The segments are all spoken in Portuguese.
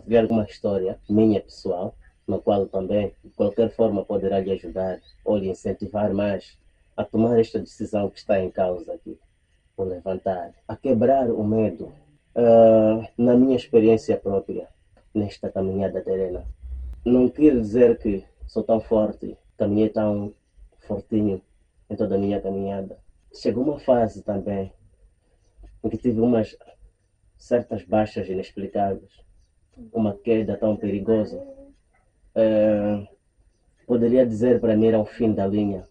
partilhar uma história minha pessoal, na qual também, de qualquer forma, poderá lhe ajudar ou lhe incentivar mais a tomar esta decisão que está em causa aqui, o levantar, a quebrar o medo. Na minha experiência própria, nesta caminhada terrena, não quer dizer que sou tão forte, caminhei tão fortinho em toda a minha caminhada. Chegou uma fase também em que tive umas certas baixas inexplicáveis, uma queda tão perigosa. Poderia dizer para mim era o fim da linha,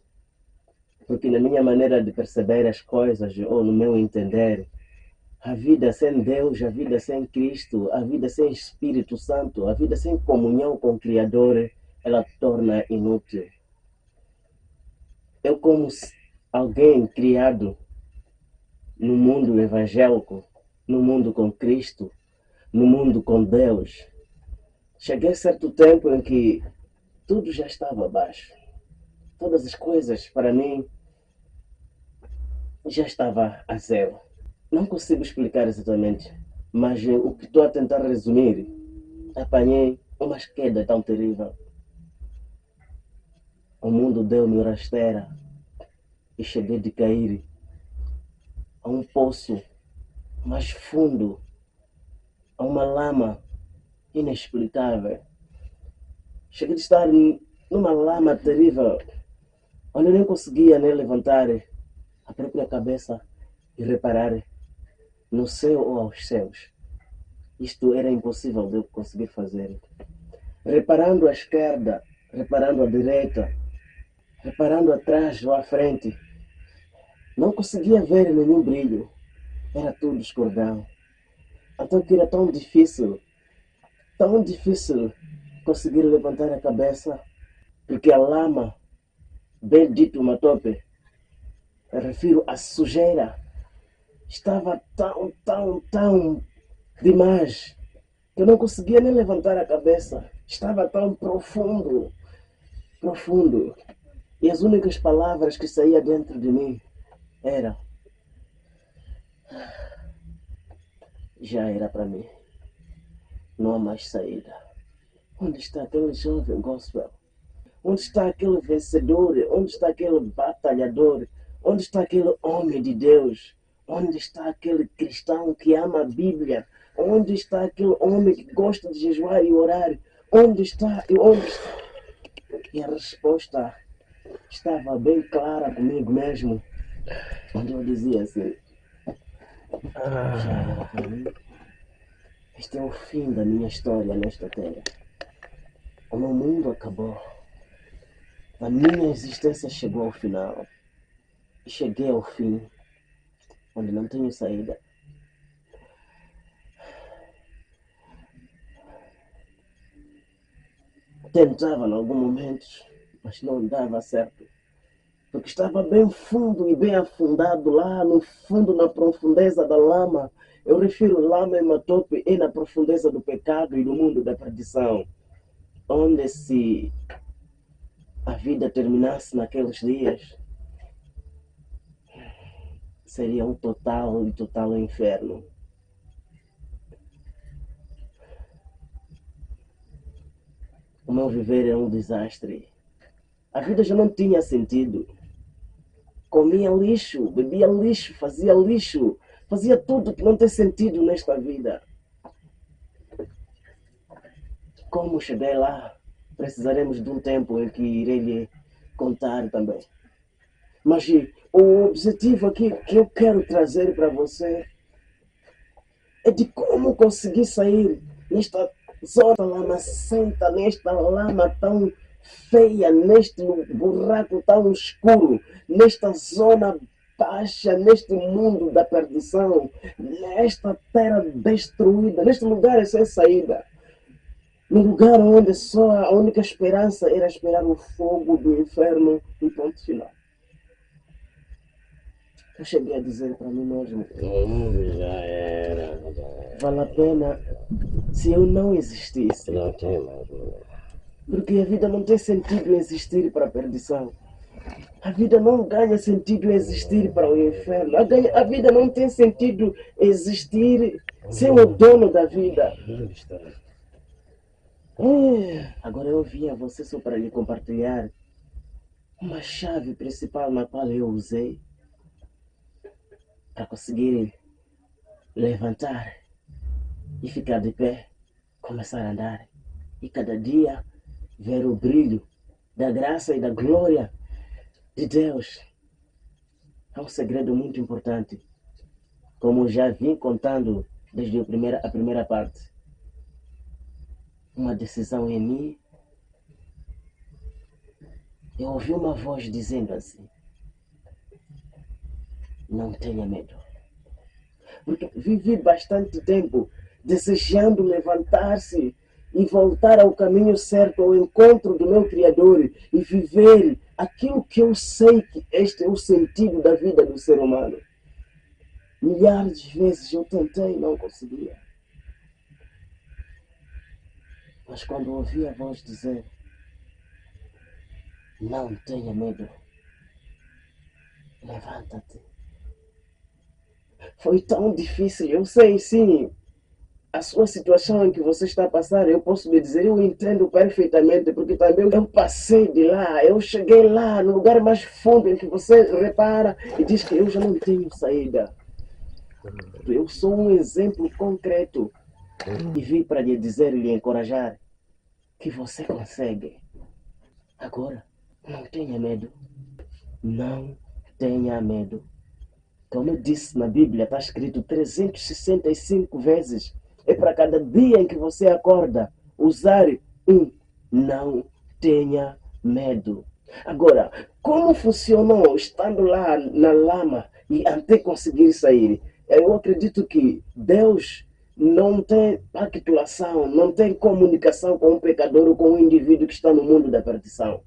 porque na minha maneira de perceber as coisas, ou no meu entender, a vida sem Deus, a vida sem Cristo, a vida sem Espírito Santo, a vida sem comunhão com o Criador, ela torna inútil. Eu, como alguém criado no mundo evangélico, no mundo com Cristo, no mundo com Deus, cheguei a certo tempo em que tudo já estava abaixo. Todas as coisas, para mim, já estava a zero. Não consigo explicar exatamente, mas o que estou a tentar resumir, apanhei uma queda tão terrível. O mundo deu-me rasteira e cheguei de cair a um poço mais fundo, a uma lama inexplicável. Cheguei de estar numa lama terrível, onde eu nem conseguia nem levantar a própria cabeça e reparar no céu ou aos céus. Isto era impossível de eu conseguir fazer. Reparando à esquerda, reparando à direita, reparando atrás ou à frente, não conseguia ver nenhum brilho. Era tudo escuridão. Então que era tão difícil conseguir levantar a cabeça, porque a lama, bem dito matope, eu refiro à sujeira, estava tão demais, que eu não conseguia nem levantar a cabeça. Estava tão profundo. E as únicas palavras que saíam dentro de mim eram: já era para mim. Não há mais saída. Onde está aquele jovem gospel? Onde está aquele vencedor? Onde está aquele batalhador? Onde está aquele homem de Deus? Onde está aquele cristão que ama a Bíblia? Onde está aquele homem que gosta de jejuar e orar? Onde está? E a resposta estava bem clara comigo mesmo. Onde eu dizia assim: já era para mim. Este é o fim da minha história nesta terra. O meu mundo acabou. A minha existência chegou ao final. E cheguei ao fim, onde não tenho saída. Tentava em alguns momentos, mas não dava certo. Porque estava bem fundo e bem afundado lá no fundo, na profundeza da lama. Eu refiro lama e matope e na profundeza do pecado e do mundo da perdição. Onde se a vida terminasse naqueles dias, seria um total inferno. O meu viver era um desastre. A vida já não tinha sentido. Comia lixo, bebia lixo, fazia tudo que não tem sentido nesta vida. Como cheguei lá, precisaremos de um tempo em que irei lhe contar também. Mas o objetivo aqui que eu quero trazer para você é de como conseguir sair nesta zona lamacenta, nesta lama tão feia, neste buraco tão escuro, nesta zona baixa, neste mundo da perdição, nesta terra destruída, neste lugar sem saída. No lugar onde só a única esperança era esperar o fogo do inferno e ponto final. Eu cheguei a dizer para mim mesmo: Já era. vale a pena se eu não existisse. Não tem mais. Porque a vida não tem sentido existir para a perdição. A vida não ganha sentido existir para o inferno. A vida não tem sentido existir sem o dono da vida. Agora eu vim a você só para lhe compartilhar uma chave principal na qual eu usei para conseguir levantar e ficar de pé, começar a andar e cada dia ver o brilho da graça e da glória de Deus. É um segredo muito importante, como já vim contando desde a primeira parte. Uma decisão em mim, eu ouvi uma voz dizendo assim: não tenha medo. Porque vivi bastante tempo desejando levantar-se e voltar ao caminho certo, ao encontro do meu Criador e viver aquilo que eu sei que este é o sentido da vida do ser humano. Milhares de vezes eu tentei e não conseguia. Mas quando ouvi a voz dizer: não tenha medo, levanta-te. Foi tão difícil, eu sei sim, a sua situação em que você está a passar, eu posso lhe dizer, eu entendo perfeitamente, porque também eu passei de lá, eu cheguei lá, no lugar mais fundo em que você repara e diz que eu já não tenho saída. Eu sou um exemplo concreto e vim para lhe dizer e lhe encorajar que você consegue. Agora, não tenha medo. Não tenha medo. Como eu disse na Bíblia, está escrito 365 vezes. É para cada dia em que você acorda usar um não tenha medo. Agora, como funcionou estando lá na lama e até conseguir sair? Eu acredito que Deus não tem pactuação, não tem comunicação com um pecador ou com um indivíduo que está no mundo da perdição.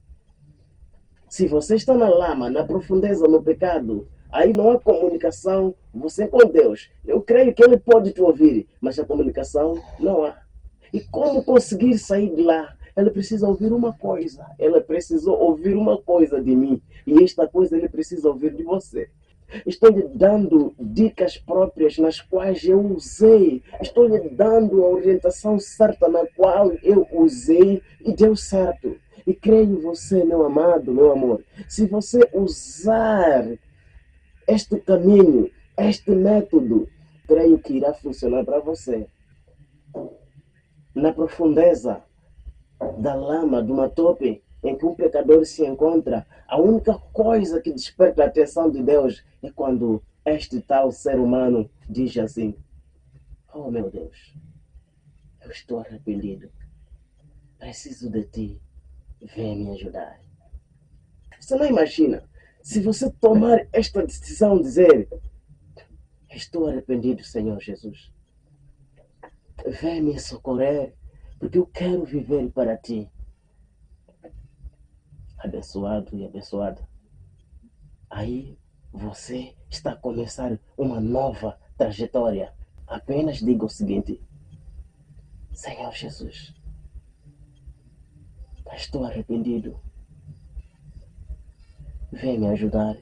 Se você está na lama, na profundeza, no pecado, aí não há comunicação, você com Deus. Eu creio que Ele pode te ouvir, mas a comunicação não há. E como conseguir sair de lá? Ele precisa ouvir uma coisa. Ele precisou ouvir uma coisa de mim. E esta coisa ele precisa ouvir de você. Estou lhe dando dicas próprias nas quais eu usei. Estou lhe dando a orientação certa na qual eu usei e deu certo. E creio em você, meu amado, meu amor. Se você usar este caminho, este método, creio que irá funcionar para você. Na profundeza da lama, de uma tope em que um pecador se encontra, a única coisa que desperta a atenção de Deus é quando este tal ser humano diz assim: oh meu Deus, eu estou arrependido, preciso de ti, vem me ajudar. Você não imagina, se você tomar esta decisão, dizer: estou arrependido, Senhor Jesus, vem me socorrer, porque eu quero viver para ti. Abençoado e abençoada. Aí você está a começar uma nova trajetória. Apenas diga o seguinte: Senhor Jesus, estou arrependido. Vem me ajudar.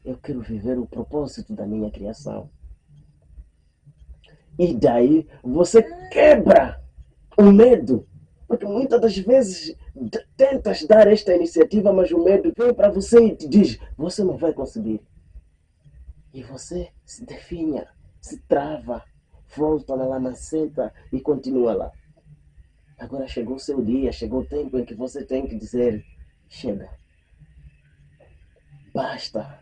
Eu quero viver o propósito da minha criação. E daí você quebra o medo. Porque muitas das vezes tentas dar esta iniciativa, mas o medo vem para você e te diz: você não vai conseguir. E você se definha, se trava, volta na lamacenta e continua lá. Agora chegou o seu dia, chegou o tempo em que você tem que dizer: chega, basta,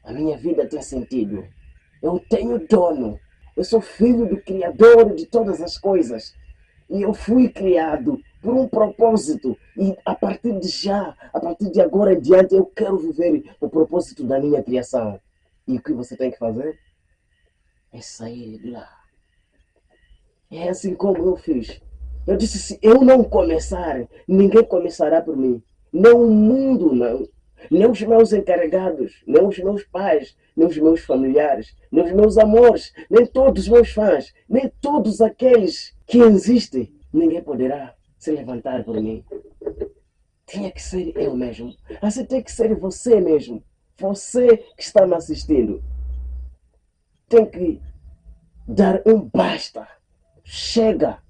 a minha vida tem sentido, eu tenho dono, eu sou filho do Criador de todas as coisas. E eu fui criado por um propósito. E a partir de já, a partir de agora em diante, eu quero viver o propósito da minha criação. E o que você tem que fazer? É sair de lá. É assim como eu fiz. Eu disse: se eu não começar, ninguém começará por mim. Nem o mundo, não. Nem os meus encarregados, nem os meus pais, nem os meus familiares, nem os meus amores, nem todos os meus fãs, nem todos aqueles que existem. Ninguém poderá se levantar por mim. Tinha que ser eu mesmo. Assim tem que ser você mesmo. Você que está me assistindo. Tem que dar um basta. Chega.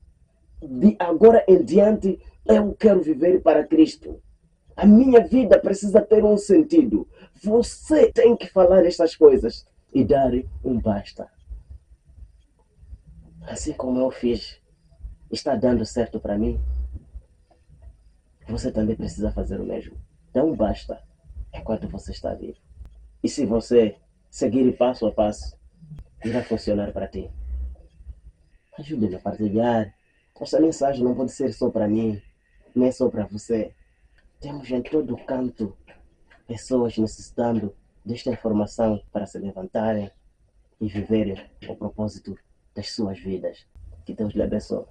De agora em diante, eu quero viver para Cristo. A minha vida precisa ter um sentido. Você tem que falar estas coisas e dar um basta. Assim como eu fiz, está dando certo para mim, você também precisa fazer o mesmo. Dá um basta enquanto você está vivo. E se você seguir passo a passo, irá funcionar para ti. Ajude-me a partilhar. Esta mensagem não pode ser só para mim, nem só para você. Temos em todo canto pessoas necessitando desta informação para se levantarem e viverem o propósito das suas vidas. Que Deus lhe abençoe.